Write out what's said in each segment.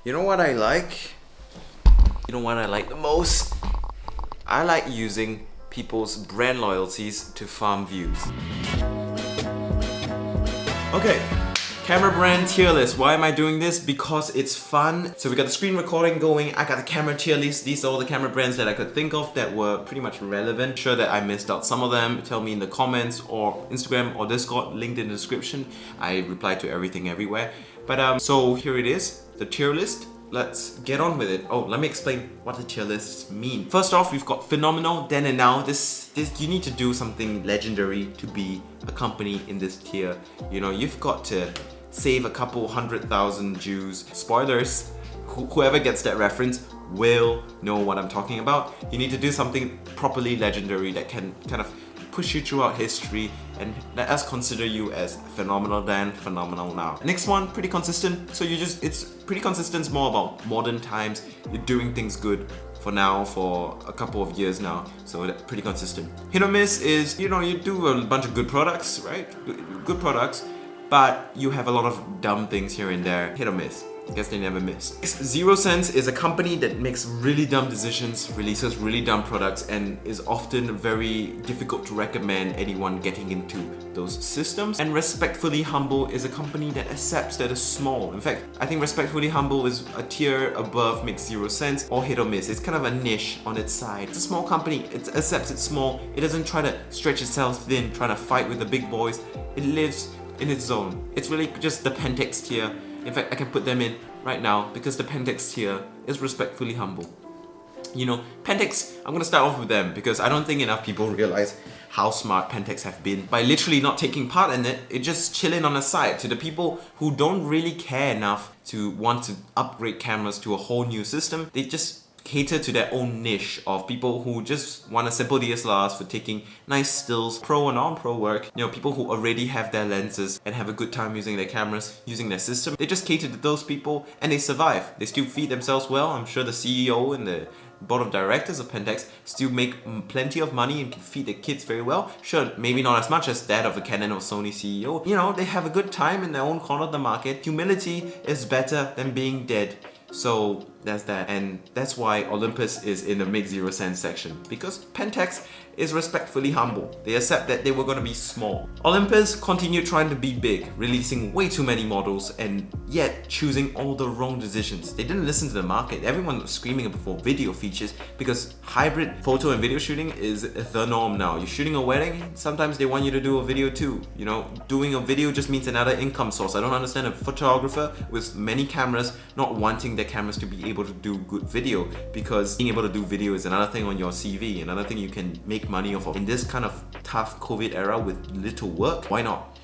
You know what I like? You know what I like the most? I like using people's brand loyalties to farm views. Okay, camera brand tier list. Why am I doing this? Because it's fun. So we got the screen recording going, I got the camera tier list. These are all the camera brands that I could think of that were pretty much relevant. Sure that I missed out some of them. Tell me in the comments or Instagram or Discord, linked in the description. I reply to everything everywhere. But so here it is, the tier list. Let's get on with it. Oh, let me explain what the tier lists mean. First off, we've got phenomenal, then and now. This you need to do something legendary to be a company in this tier. You know, you've got to save a couple 100,000 Jews. Spoilers, whoever gets that reference will know what I'm talking about. You need to do something properly legendary that can kind of push you throughout history and let us consider you as phenomenal then, phenomenal now. Next one, pretty consistent. So it's pretty consistent. It's more about modern times. You're doing things good for now, for a couple of years now. So that's pretty consistent. Hit or miss is, you know, you do a bunch of good products, right? Good products, but you have a lot of dumb things here and there. Hit or miss. I guess they never miss. Zero Sense is a company that makes really dumb decisions, releases really dumb products, and is often very difficult to recommend anyone getting into those systems. And Respectfully Humble is a company that accepts that it's small. In fact, I think Respectfully Humble is a tier above Makes Zero Sense or Hit or Miss. It's kind of a niche on its side. It's a small company. It accepts it's small. It doesn't try to stretch itself thin, trying to fight with the big boys. It lives in its zone. It's really just the Pentax tier. In fact, I can put them in right now because the Pentax tier is Respectfully Humble. You know, Pentax, I'm gonna start off with them because I don't think enough people realize how smart Pentax have been by literally not taking part in it. It's just chilling on the side. To the people who don't really care enough to want to upgrade cameras to a whole new system, they just cater to their own niche of people who just want a simple DSLRs for taking nice stills, pro and non-pro work. You know, people who already have their lenses and have a good time using their cameras, using their system. They just cater to those people and they survive. They still feed themselves well. I'm sure the CEO and the board of directors of Pentax still make plenty of money and can feed their kids very well. Sure, maybe not as much as that of a Canon or Sony CEO. You know, they have a good time in their own corner of the market. Humility is better than being dead. So that's that, and that's why Olympus is in the Make Zero Sense section, because Pentax is Respectfully Humble. They accept that they were going to be small. Olympus continued trying to be big, releasing way too many models and yet choosing all the wrong decisions. They didn't listen to the market. Everyone was screaming for video features because hybrid photo and video shooting is the norm now. You're shooting a wedding, sometimes they want you to do a video too. You know, doing a video just means another income source. I don't understand a photographer with many cameras not wanting their cameras to be able to do good video, because being able to do video is another thing on your CV, another thing you can make money off of. In this kind of tough COVID era with little work, why not?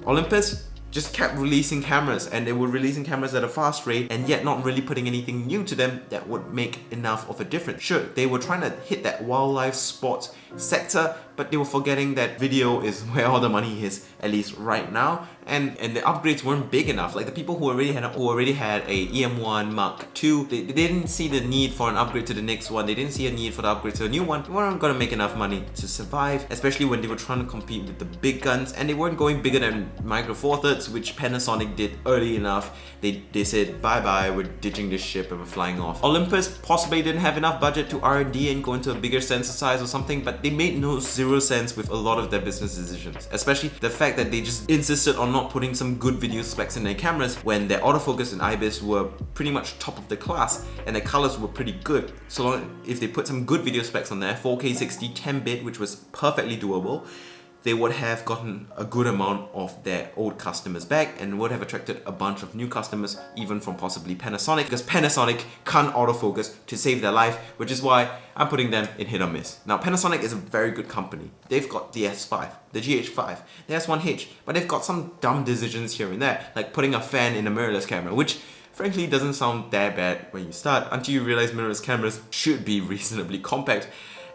Olympus just kept releasing cameras, and they were releasing cameras at a fast rate and yet not really putting anything new to them that would make enough of a difference. Sure, they were trying to hit that wildlife sports sector, but they were forgetting that video is where all the money is, at least right now. And the upgrades weren't big enough. Like the people who already had a EM1 Mark II, they didn't see the need for an upgrade to the next one. They didn't see a need for the upgrade to a new one. They weren't gonna make enough money to survive, especially when they were trying to compete with the big guns, and they weren't going bigger than Micro Four Thirds, which Panasonic did early enough. They said bye-bye, we're ditching this ship and we're flying off. Olympus possibly didn't have enough budget to R&D and go into a bigger sensor size or something, but they made no zero sense with a lot of their business decisions, especially the fact that they just insisted on not putting some good video specs in their cameras when their autofocus and IBIS were pretty much top of the class and their colors were pretty good. So long if they put some good video specs on there, 4K 60 10-bit, which was perfectly doable, they would have gotten a good amount of their old customers back and would have attracted a bunch of new customers, even from possibly Panasonic, because Panasonic can't autofocus to save their life, which is why I'm putting them in hit or miss. Now, Panasonic is a very good company. They've got the S5, the GH5, the S1H, but they've got some dumb decisions here and there, like putting a fan in a mirrorless camera, which frankly doesn't sound that bad when you start, until you realize mirrorless cameras should be reasonably compact.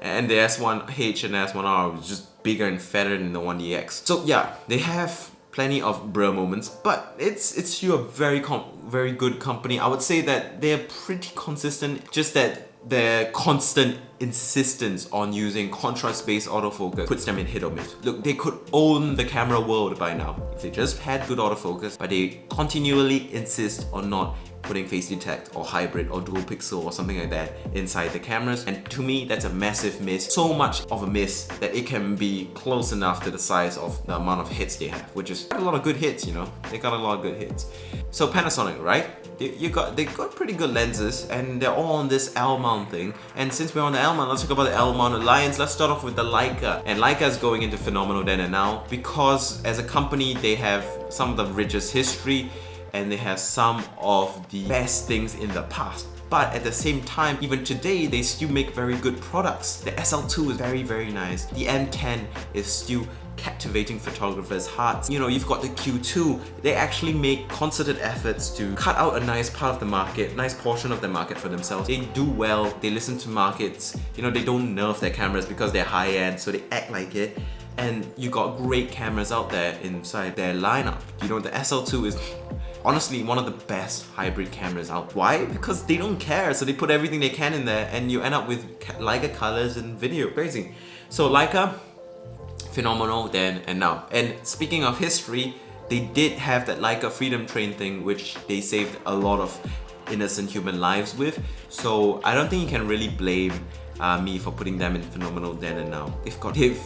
And the S1H and the S1R was just bigger and fatter than the 1DX. So yeah, they have plenty of bruh moments, but it's still a very good company. I would say that they're pretty consistent, just that their constant insistence on using contrast-based autofocus puts them in hit or miss. Look, they could own the camera world by now if they just had good autofocus, but they continually insist on not putting face detect or hybrid or dual pixel or something like that inside the cameras. And to me, that's a massive miss. So much of a miss that it can be close enough to the size of the amount of hits they have, which is a lot of good hits, you know. They got a lot of good hits. So Panasonic, right? They got pretty good lenses, and they're all on this L mount thing. And since we're on the L mount, let's talk about the L mount alliance. Let's start off with the Leica. And Leica is going into phenomenal then and now because as a company they have some of the richest history and they have some of the best things in the past. But at the same time, even today, they still make very good products. The SL2 is very, very nice. The M10 is still captivating photographers' hearts. You know, you've got the Q2. They actually make concerted efforts to cut out a nice part of the market, nice portion of the market for themselves. They do well, they listen to markets. You know, they don't nerf their cameras because they're high-end, so they act like it. And you got great cameras out there inside their lineup. You know, the SL2 is honestly one of the best hybrid cameras out. Why? Because they don't care, so they put everything they can in there and you end up with Leica colors and video. Crazy. So Leica, phenomenal then and now. And speaking of history, they did have that Leica Freedom Train thing, which they saved a lot of innocent human lives with. So I don't think you can really blame me for putting them in phenomenal then and now. They've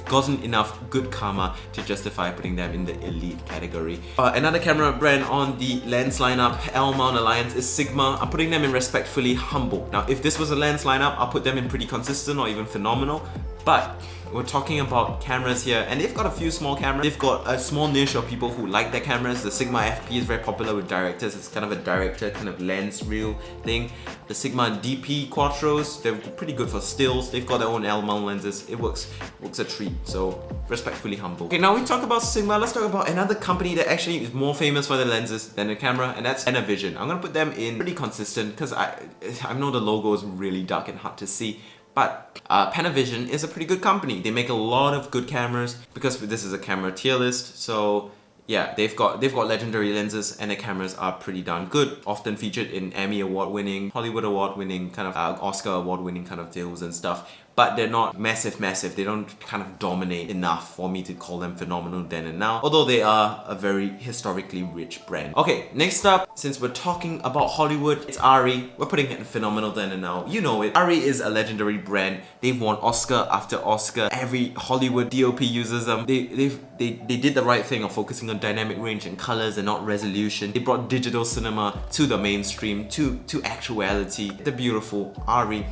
gotten enough good karma to justify putting them in the elite category. Another camera brand on the lens lineup, L mount alliance, is Sigma. I'm putting them in respectfully humble. Now, if this was a lens lineup, I'll put them in pretty consistent or even phenomenal. But we're talking about cameras here, and they've got a few small cameras. They've got a small niche of people who like their cameras. The Sigma FP is very popular with directors. It's kind of a director kind of lens reel thing. The Sigma DP Quattros, they're pretty good for stills. They've got their own L mount lenses. It works a treat. So respectfully humble. Okay, now we talk about Sigma. Let's talk about another company that actually is more famous for their lenses than the camera, and that's Panavision. I'm gonna put them in pretty consistent because I know the logo is really dark and hard to see. But Panavision is a pretty good company. They make a lot of good cameras because this is a camera tier list. So yeah, they've got legendary lenses and their cameras are pretty darn good. Often featured in Emmy award winning, Hollywood award winning, kind of Oscar award winning kind of deals and stuff. But they're not massive. They don't kind of dominate enough for me to call them phenomenal then and now. Although they are a very historically rich brand. Okay, next up, since we're talking about Hollywood, it's Arri. We're putting it in phenomenal then and now. You know it. Arri is a legendary brand. They've won Oscar after Oscar. Every Hollywood DOP uses them. They did the right thing of focusing on dynamic range and colors and not resolution. They brought digital cinema to the mainstream, to actuality. They're beautiful. Arri.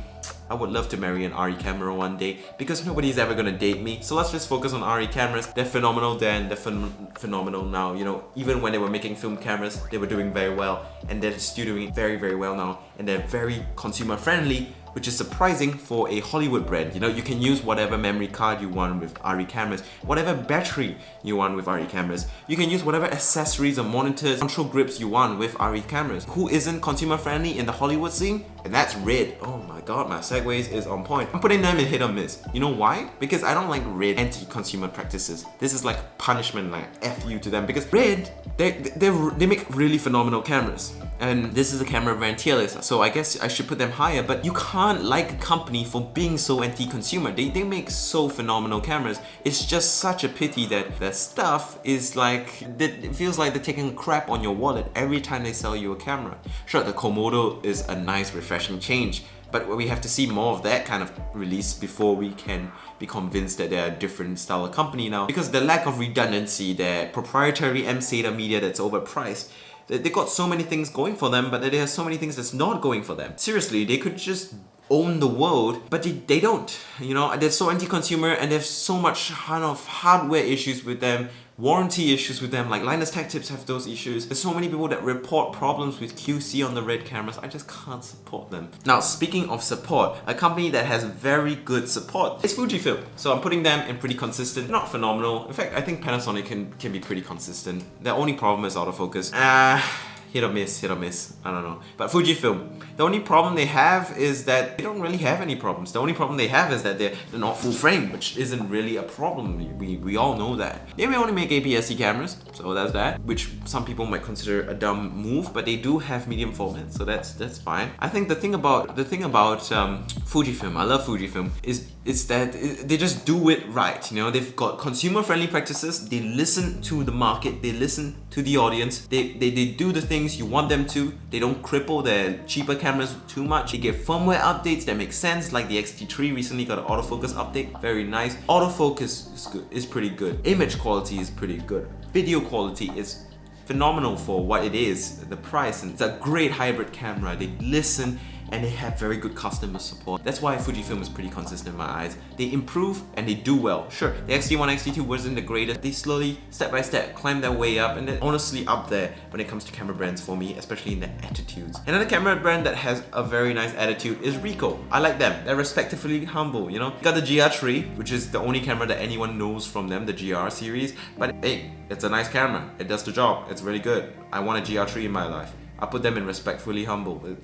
I would love to marry an Arri camera one day because nobody's ever gonna date me. So let's just focus on Arri cameras. They're phenomenal then, they're phenomenal now. You know, even when they were making film cameras, they were doing very well, and they're still doing very, very well now. And they're very consumer friendly, which is surprising for a Hollywood brand. You know, you can use whatever memory card you want with Arri cameras, whatever battery you want with Arri cameras. You can use whatever accessories or monitors, control grips you want with Arri cameras. Who isn't consumer friendly in the Hollywood scene? And that's Red. Oh my god, my segues is on point. I'm putting them in hit or miss. You know why? Because I don't like Red anti-consumer practices. This is like punishment, like F you to them. Because Red, they make really phenomenal cameras. And this is a camera brand tier list, so I guess I should put them higher, but you can't like a company for being so anti-consumer. They make so phenomenal cameras. It's just such a pity that their stuff is like, it feels like they're taking a crap on your wallet every time they sell you a camera. Sure, the Komodo is a nice refreshing change, but we have to see more of that kind of release before we can be convinced that they're a different style of company now. Because the lack of redundancy, their proprietary M-SATA media that's overpriced, they got so many things going for them, but they have so many things that's not going for them. Seriously, they could just own the world, but they don't. You know, they're so anti-consumer and there's so much kind of hardware issues with them, warranty issues with them, like Linus Tech Tips have those issues. There's so many people that report problems with QC on the Red cameras. I just can't support them. Now, speaking of support, a company that has very good support is Fujifilm. So I'm putting them in pretty consistent, not phenomenal. In fact, I think Panasonic can be pretty consistent. Their only problem is autofocus. Hit or miss, I don't know. But Fujifilm, the only problem they have is that they don't really have any problems. The only problem they have is that they're not full frame, which isn't really a problem. We all know that. They may only make APS-C cameras, so that's that, which some people might consider a dumb move, but they do have medium format, so that's fine. I think the thing about Fujifilm, I love Fujifilm, is that they just do it right. You know, they've got consumer-friendly practices. They listen to the market. They listen to the audience. They do the thing things you want them to. They don't cripple their cheaper cameras too much. They give firmware updates that make sense, like the X-T3 recently got an autofocus update. Very nice. Autofocus is pretty good. Image quality is pretty good. Video quality is phenomenal for what it is, the price, and it's a great hybrid camera. They listen and they have very good customer support. That's why Fujifilm is pretty consistent in my eyes. They improve and they do well. Sure, the X-T1, X-T2 wasn't the greatest. They slowly, step by step, climb their way up, and they're honestly up there when it comes to camera brands for me, especially in their attitudes. Another camera brand that has a very nice attitude is Ricoh. I like them. They're respectively humble, you know? You got the GR3, which is the only camera that anyone knows from them, the GR series, but hey, it's a nice camera. It does the job. It's really good. I want a GR3 in my life. I put them in respectably humble. They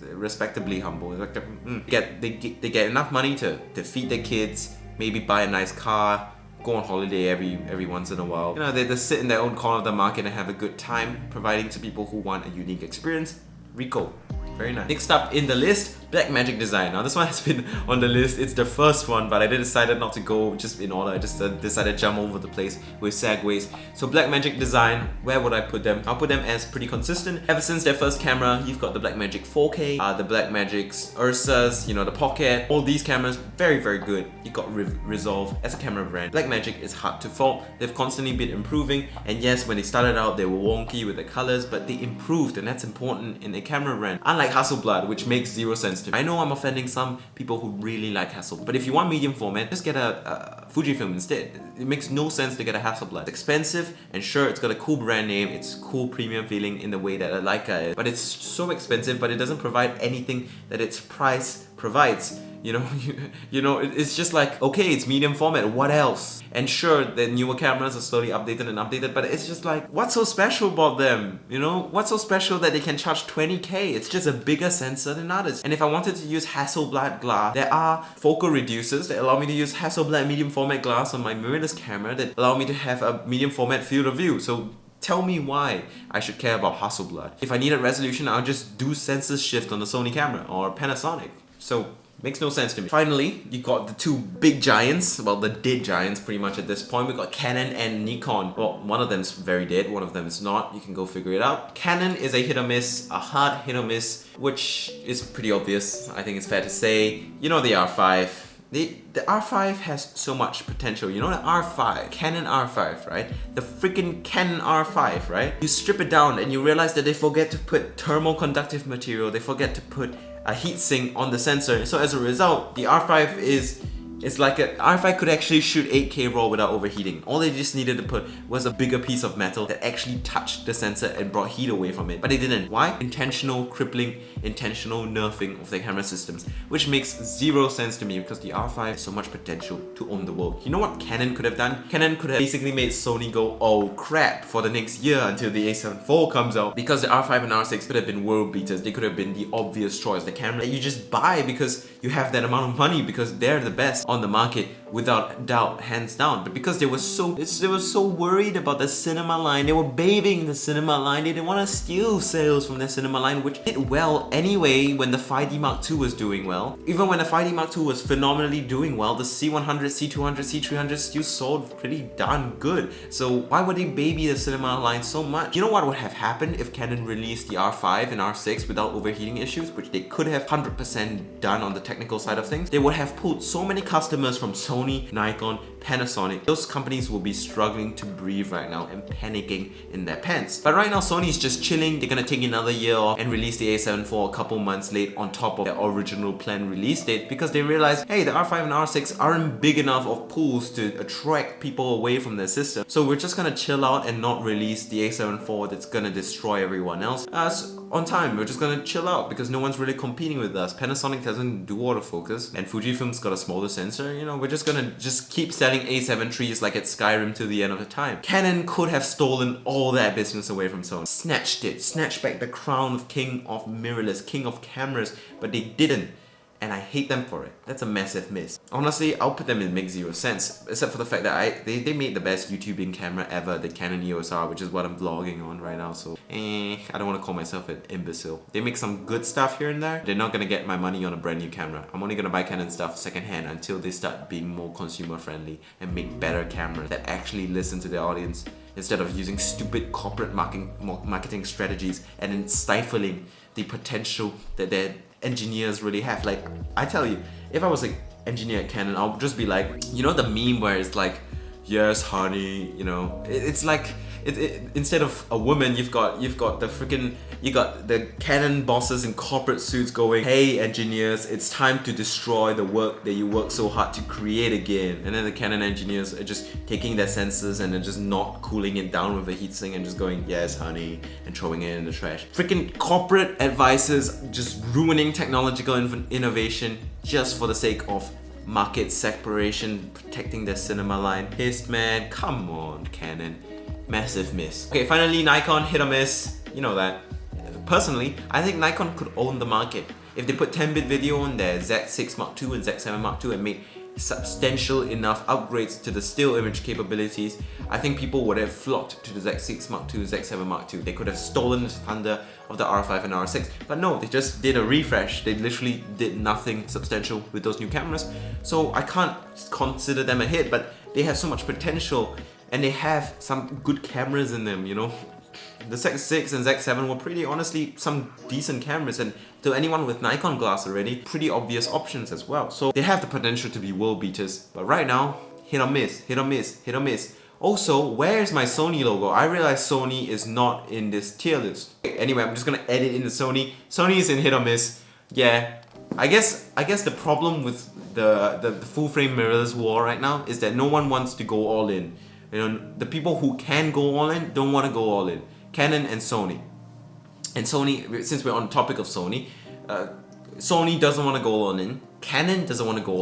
get enough money to feed their kids, maybe buy a nice car, go on holiday every once in a while. You know, they just sit in their own corner of the market and have a good time, providing to people who want a unique experience. Ricoh. Very nice. Next up in the list, Blackmagic design. Now this one has been on the list. It's the first one, but I decided not to go just in order. I just decided to jump over the place with segues. So Blackmagic design, where would I put them? I'll put them as pretty consistent. Ever since their first camera, you've got the Blackmagic 4K, the Blackmagic's Ursas, you know, the Pocket. All these cameras, very, very good. You got Resolve as a camera brand. Blackmagic is hard to fault. They've constantly been improving. And yes, when they started out, they were wonky with the colors, but they improved, and that's important in a camera brand. Unlike Hasselblad, which makes zero sense to me. I know I'm offending some people who really like Hasselblad, but if you want medium format, just get a Fujifilm instead. It makes no sense to get a Hasselblad. It's expensive, and sure, it's got a cool brand name, it's cool premium feeling in the way that a Leica is, but it's so expensive, but it doesn't provide anything that its price provides. You know, it's just like, okay, it's medium format, what else? And sure, the newer cameras are slowly updated and updated, but it's just like, what's so special about them? You know, what's so special that they can charge 20k? It's just a bigger sensor than others. And if I wanted to use Hasselblad glass, there are focal reducers that allow me to use Hasselblad medium format glass on my mirrorless camera that allow me to have a medium format field of view. So tell me why I should care about Hasselblad. If I needed resolution, I'll just do sensor shift on the Sony camera or Panasonic. So makes no sense to me. Finally, you got the two big giants, well, the dead giants pretty much at this point. We got Canon and Nikon. Well, one of them's very dead, one of them is not. You can go figure it out. Canon is a hit or miss, a hard hit or miss, which is pretty obvious. I think it's fair to say. You know the R5. The R5 has so much potential. You know the R5, Canon R5, right? The freaking Canon R5, right? You strip it down and you realize that they forget to put thermal conductive material. They forget to put a heatsink on the sensor. So as a result, the R5 it's like a R5 could actually shoot 8K RAW without overheating. All they just needed to put was a bigger piece of metal that actually touched the sensor and brought heat away from it. But they didn't. Why? Intentional crippling, intentional nerfing of their camera systems, which makes zero sense to me because the R5 has so much potential to own the world. You know what Canon could have done? Canon could have basically made Sony go, oh crap, for the next year until the A7 IV comes out, because the R5 and R6 could have been world beaters. They could have been the obvious choice, the camera that you just buy because you have that amount of money, because they're the best on the market without doubt, hands down. But because they were so worried about the cinema line, they were bathing the cinema line, they didn't want to steal sales from their cinema line, which did well anyway when the 5D Mark II was doing well. Even when the 5D Mark II was phenomenally doing well, the C100, C200, C300 still sold pretty darn good. So why would they baby the cinema line so much? You know what would have happened if Canon released the R5 and R6 without overheating issues, which they could have 100% done on the technical side of things? They would have pulled so many customers from Sony, Nikon, Panasonic. Those companies will be struggling to breathe right now and panicking in their pants. But right now Sony's just chilling. They're gonna take another year off and release the A7 IV a couple months late on top of their original planned release date, because they realize, hey, the R5 and R6 aren't big enough of pools to attract people away from their system. So we're just gonna chill out and not release the A7 IV that's gonna destroy everyone else. On time, we're just gonna chill out because no one's really competing with us. Panasonic doesn't do autofocus and Fujifilm's got a smaller sensor. You know, we're just gonna keep selling A7 IIIs like it's Skyrim to the end of the time. Canon could have stolen all that business away from Sony. Snatched back the crown of king of mirrorless, king of cameras, but they didn't. and I hate them for it. That's a massive miss. Honestly, I'll put them in make zero sense, except for the fact that they made the best YouTubing camera ever, the Canon EOS R, which is what I'm vlogging on right now, so I don't want to call myself an imbecile. They make some good stuff here and there. They're not gonna get my money on a brand new camera. I'm only gonna buy Canon stuff secondhand until they start being more consumer friendly and make better cameras that actually listen to their audience, instead of using stupid corporate marketing strategies and then stifling the potential that their engineers really have. Like, I tell you, if I was an engineer at Canon, I'll just be like, you know the meme where it's like, yes honey, you know, it's like instead of a woman, you've got the Canon bosses in corporate suits going, hey engineers, it's time to destroy the work that you worked so hard to create again. And then the Canon engineers are just taking their sensors and they're just not cooling it down with a heatsink and just going, yes honey, and throwing it in the trash. Freaking corporate advisors just ruining technological innovation just for the sake of market separation, protecting their cinema line. Pissed, man, come on Canon. Massive miss. Okay, finally Nikon, hit or miss, you know that. Personally, I think Nikon could own the market. If they put 10-bit video on their Z6 Mark II and Z7 Mark II and made substantial enough upgrades to the still image capabilities, I think people would have flocked to the Z6 Mark II, Z7 Mark II. They could have stolen the thunder of the R5 and R6, but no, they just did a refresh. They literally did nothing substantial with those new cameras. So I can't consider them a hit, but they have so much potential and they have some good cameras in them, you know. The Z6 and Z7 were pretty honestly some decent cameras, and to anyone with Nikon glass already, pretty obvious options as well. So they have the potential to be world beaters, but right now, hit or miss, hit or miss, hit or miss. Also, where's my Sony logo? I realize Sony is not in this tier list. Anyway, I'm just gonna edit in the Sony. Sony is in hit or miss. Yeah, I guess the problem with the full frame mirrorless war right now is that no one wants to go all in. You know, the people who can go all in don't want to go all in. Canon and Sony. And Sony, since we're on the topic of Sony, Sony doesn't want to go all in. Canon doesn't want to go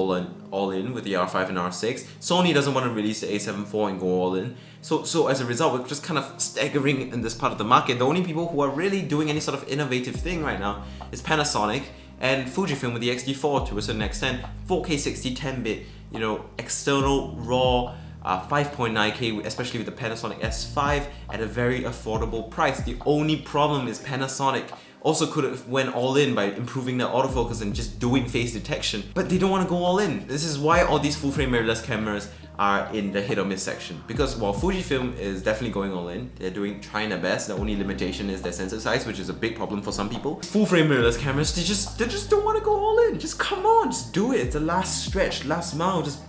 all in with the R5 and R6. Sony doesn't want to release the A7 IV and go all in. So as a result, we're just kind of staggering in this part of the market. The only people who are really doing any sort of innovative thing right now is Panasonic and Fujifilm with the XD4 to a certain extent. 4K 60 10-bit, you know, external raw 5.9K, especially with the Panasonic S5 at a very affordable price. The only problem is Panasonic also could have went all in by improving their autofocus and just doing face detection, but they don't want to go all in. This is why all these full frame mirrorless cameras are in the hit or miss section, because while Fujifilm is definitely going all in, they're trying their best. The only limitation is their sensor size, which is a big problem for some people. Full frame mirrorless cameras, they just don't want to go all in. Just come on, just do it. It's the last stretch, last mile. Just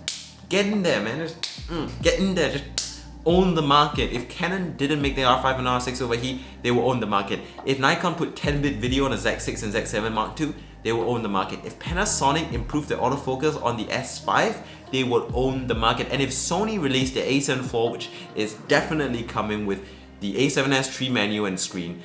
get in there, man. Just get in there. Just own the market. If Canon didn't make the R5 and R6 over here, they will own the market. If Nikon put 10-bit video on a Z6 and Z7 Mark II, they will own the market. If Panasonic improved the autofocus on the S5, they will own the market. And if Sony released the A7 IV, which is definitely coming with the A7S III menu and screen,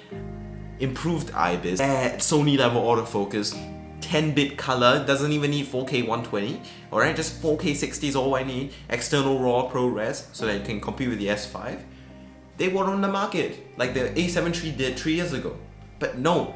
improved IBIS, Sony level autofocus, 10-bit color, doesn't even need 4K 120, alright, just 4K 60 is all I need, external raw ProRes, so that you can compete with the S5, they were on the market, like the A7 III did 3 years ago. But no,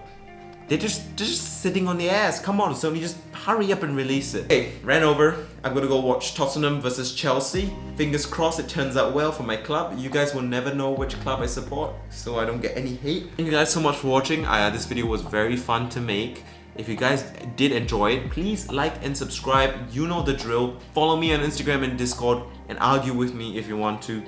they're just sitting on the ass. Come on Sony, just hurry up and release it. Okay, ran over, I'm gonna go watch Tottenham versus Chelsea. Fingers crossed it turns out well for my club. You guys will never know which club I support, so I don't get any hate. Thank you guys so much for watching. This video was very fun to make. If you guys did enjoy it, please like and subscribe. You know the drill. Follow me on Instagram and Discord and argue with me if you want to.